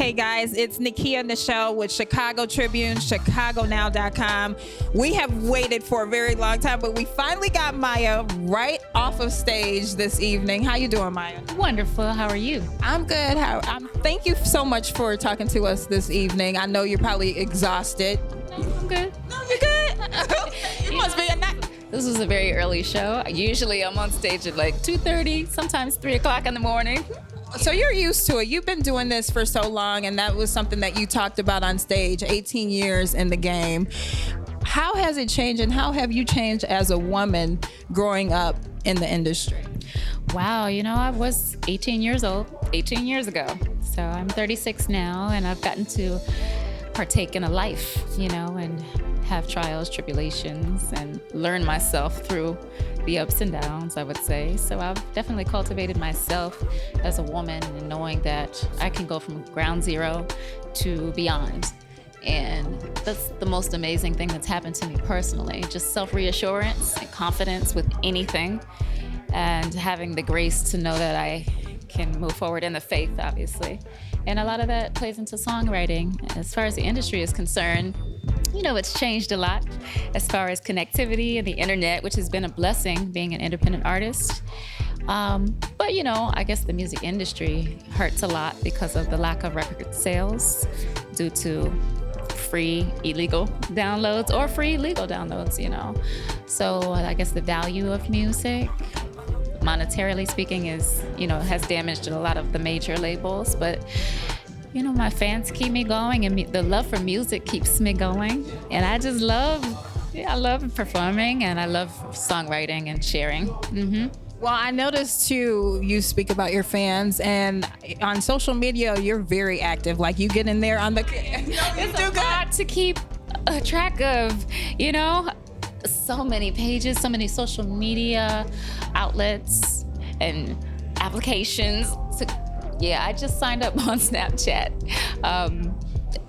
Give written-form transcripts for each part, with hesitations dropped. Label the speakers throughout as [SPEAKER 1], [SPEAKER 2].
[SPEAKER 1] Hey guys, it's Nekia Nichelle with Chicago Tribune, ChicagoNow.com. We have waited for a very long time, but we finally got Mya right off of stage this evening. How you doing, Mya?
[SPEAKER 2] Wonderful. How are you?
[SPEAKER 1] I'm good. Thank you so much for talking to us this evening. I know you're probably exhausted.
[SPEAKER 2] No, I'm good.
[SPEAKER 1] No, you're good? You must be a night.
[SPEAKER 2] This was a very early show. Usually I'm on stage at like 2:30, sometimes 3 o'clock in the morning.
[SPEAKER 1] So you're used to it. You've been doing this for so long, and that was something that you talked about on stage, 18 years in the game. How has it changed, and how have you changed as a woman growing up in the industry?
[SPEAKER 2] Wow, I was 18 years old 18 years ago. So I'm 36 now, and I've gotten to partake in a life, and have trials, tribulations, and learn myself through the ups and downs, I would say. So I've definitely cultivated myself as a woman, and knowing that I can go from ground zero to beyond. And that's the most amazing thing that's happened to me personally. Just self-reassurance and confidence with anything, and having the grace to know that I can move forward in the faith, obviously. And a lot of that plays into songwriting. As far as the industry is concerned, it's changed a lot as far as connectivity and the internet, which has been a blessing being an independent artist. But I guess the music industry hurts a lot because of the lack of record sales due to free illegal downloads or free legal downloads, So I guess the value of music, monetarily speaking, has damaged a lot of the major labels. But my fans keep me going, and the love for music keeps me going. And I just love performing, and I love songwriting and sharing. Mm-hmm.
[SPEAKER 1] Well, I noticed too, you speak about your fans, and on social media, you're very active. Like, you get in there on the...
[SPEAKER 2] It's a lot to keep track of, so many pages, so many social media outlets and applications. I just signed up on Snapchat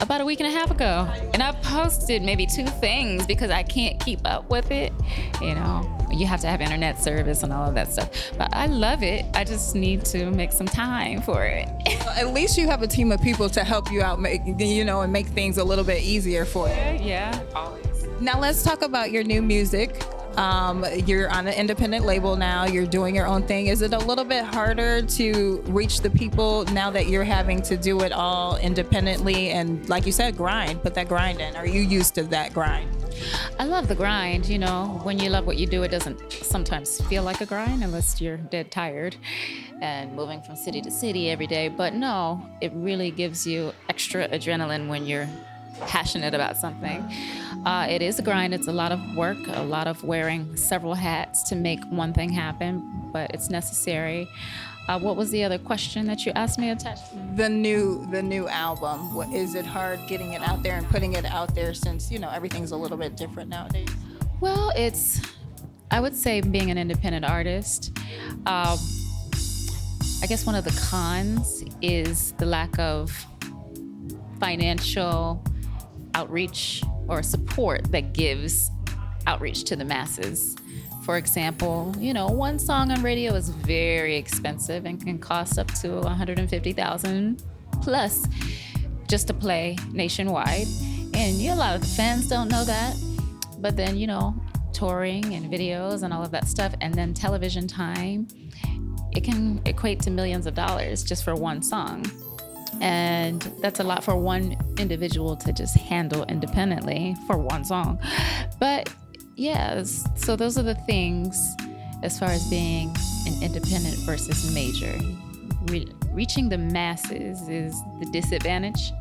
[SPEAKER 2] about a week and a half ago, and I posted maybe 2 things because I can't keep up with it. You have to have internet service and all of that stuff. But I love it. I just need to make some time for it.
[SPEAKER 1] Well, at least you have a team of people to help you out, and make things a little bit easier for you.
[SPEAKER 2] Yeah, always.
[SPEAKER 1] Now let's talk about your new music. You're on an independent label now. You're doing your own thing. Is it a little bit harder to reach the people now that you're having to do it all independently and, like you said, put that grind in? Are you used to that grind?
[SPEAKER 2] I love the grind. When you love what you do, it doesn't sometimes feel like a grind unless you're dead tired and moving from city to city every day. But no, it really gives you extra adrenaline when you're passionate about something. It is a grind. It's a lot of work, a lot of wearing several hats to make one thing happen, but it's necessary. What was the other question that you asked me attached?
[SPEAKER 1] The new album. Is it hard getting it out there and putting it out there since, everything's a little bit different nowadays?
[SPEAKER 2] Well, I would say being an independent artist, I guess one of the cons is the lack of financial outreach or support that gives outreach to the masses. For example, one song on radio is very expensive and can cost up to $150,000 plus just to play nationwide. And a lot of the fans don't know that. But then, touring and videos and all of that stuff, and then television time, it can equate to millions of dollars just for one song. And that's a lot for one individual to just handle independently for one song. But yes, so those are the things as far as being an independent versus major. Reaching the masses is the disadvantage,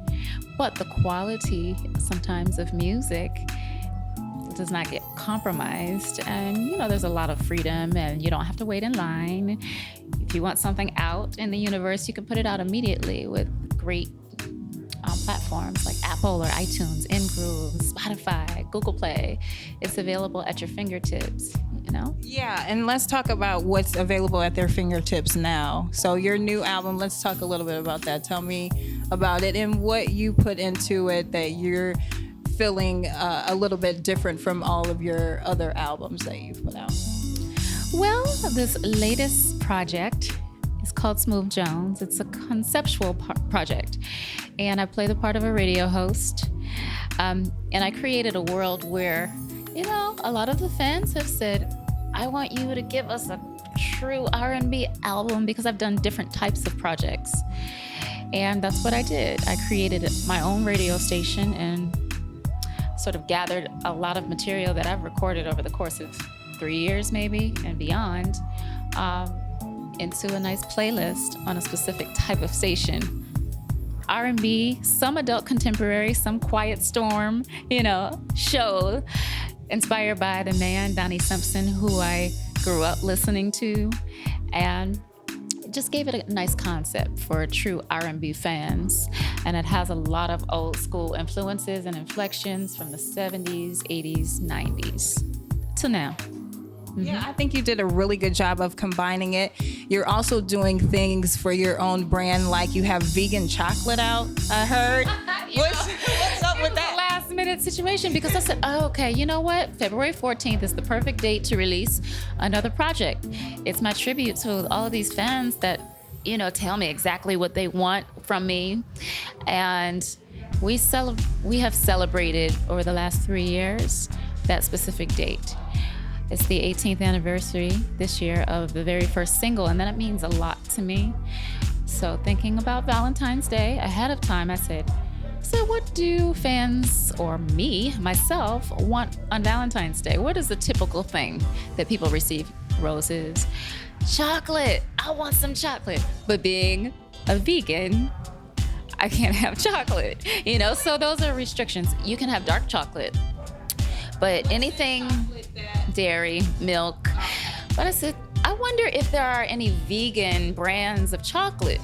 [SPEAKER 2] but the quality sometimes of music does not get compromised. And there's a lot of freedom, and you don't have to wait in line. If you want something out in the universe, you can put it out immediately with great platforms like Apple or iTunes, InGroove, Spotify, Google Play. It's available at your fingertips,
[SPEAKER 1] Yeah, and let's talk about what's available at their fingertips now. So your new album, let's talk a little bit about that. Tell me about it and what you put into it that you're feeling a little bit different from all of your other albums that you've put out.
[SPEAKER 2] Well, this latest project is It's called Smoove Jones. It's a conceptual project. And I play the part of a radio host. And I created a world where, a lot of the fans have said, I want you to give us a true R&B album, because I've done different types of projects. And that's what I did. I created my own radio station and sort of gathered a lot of material that I've recorded over the course of 3 years maybe and beyond into a nice playlist on a specific type of station. R&B, some adult contemporary, some quiet storm, show inspired by the man Donnie Simpson, who I grew up listening to, and just gave it a nice concept for true R&B fans. And it has a lot of old school influences and inflections from the 70s, 80s, 90s to now.
[SPEAKER 1] Yeah, I think you did a really good job of combining it. You're also doing things for your own brand, like you have vegan chocolate out, I heard. What's up with that?
[SPEAKER 2] Last minute situation, because I said, okay, you know what? February 14th is the perfect date to release another project. It's my tribute to all of these fans that, tell me exactly what they want from me. And we have celebrated over the last 3 years that specific date. It's the 18th anniversary this year of the very first single, and that means a lot to me. So thinking about Valentine's Day ahead of time, I said, so what do fans, or me, myself, want on Valentine's Day? What is the typical thing that people receive? Roses, chocolate. I want some chocolate. But being a vegan, I can't have chocolate, so those are restrictions. You can have dark chocolate, but anything dairy, milk. But I said, I wonder if there are any vegan brands of chocolate,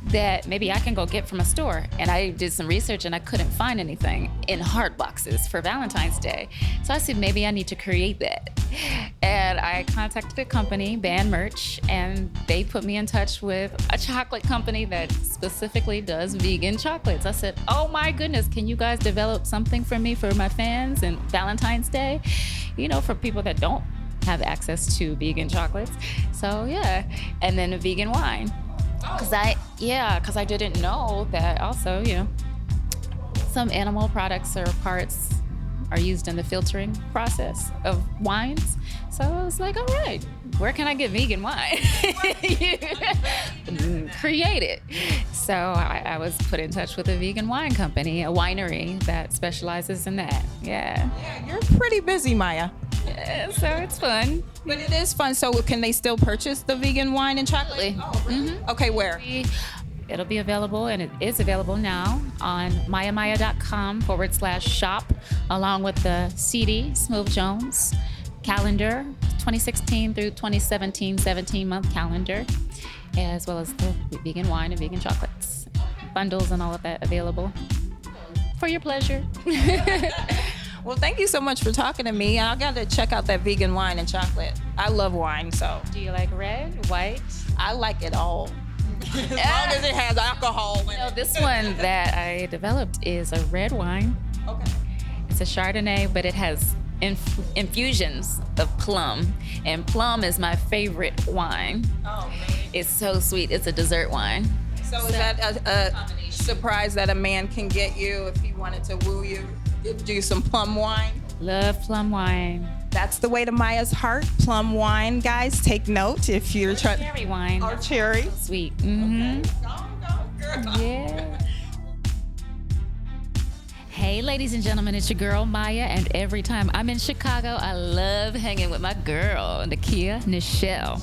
[SPEAKER 2] that maybe I can go get from a store. And I did some research and I couldn't find anything in hard boxes for Valentine's Day. So I said, maybe I need to create that. And I contacted a company, Band Merch, and they put me in touch with a chocolate company that specifically does vegan chocolates. I said, oh my goodness, can you guys develop something for me for my fans and Valentine's Day? For people that don't have access to vegan chocolates. So yeah, and then a vegan wine. Because I didn't know that also, some animal products or parts are used in the filtering process of wines. So I was like, all right, where can I get vegan wine? Create it. So I was put in touch with a vegan wine company, a winery that specializes in that. Yeah,
[SPEAKER 1] you're pretty busy, Mya.
[SPEAKER 2] Yeah, so it's fun.
[SPEAKER 1] But it is fun. So can they still purchase the vegan wine and chocolate? Oh, really? Mm-hmm. Okay, where?
[SPEAKER 2] It'll be available, and it is available now on myamya.com/shop, along with the CD, Smoove Jones, calendar, 2016 through 2017, 17-month calendar, as well as the vegan wine and vegan chocolates. Bundles and all of that available for your pleasure.
[SPEAKER 1] Well, thank you so much for talking to me. I got to check out that vegan wine and chocolate. I love wine, so.
[SPEAKER 2] Do you like red, white?
[SPEAKER 1] I like it all. As long as it has alcohol in it.
[SPEAKER 2] This one that I developed is a red wine.
[SPEAKER 1] Okay.
[SPEAKER 2] It's a Chardonnay, but it has infusions of plum. And plum is my favorite wine.
[SPEAKER 1] Oh, man.
[SPEAKER 2] It's so sweet. It's a dessert wine.
[SPEAKER 1] So is that a surprise that a man can get you if he wanted to woo you? Do some plum wine?
[SPEAKER 2] Love plum wine.
[SPEAKER 1] That's the way to Mya's heart. Plum wine, guys. Take note if you're trying.
[SPEAKER 2] Cherry wine.
[SPEAKER 1] Or cherry.
[SPEAKER 2] Sweet. Mm-hmm.
[SPEAKER 1] Okay. Go, girl.
[SPEAKER 2] Yeah. Hey, ladies and gentlemen, it's your girl Mya, and every time I'm in Chicago, I love hanging with my girl, Nekia Nichelle.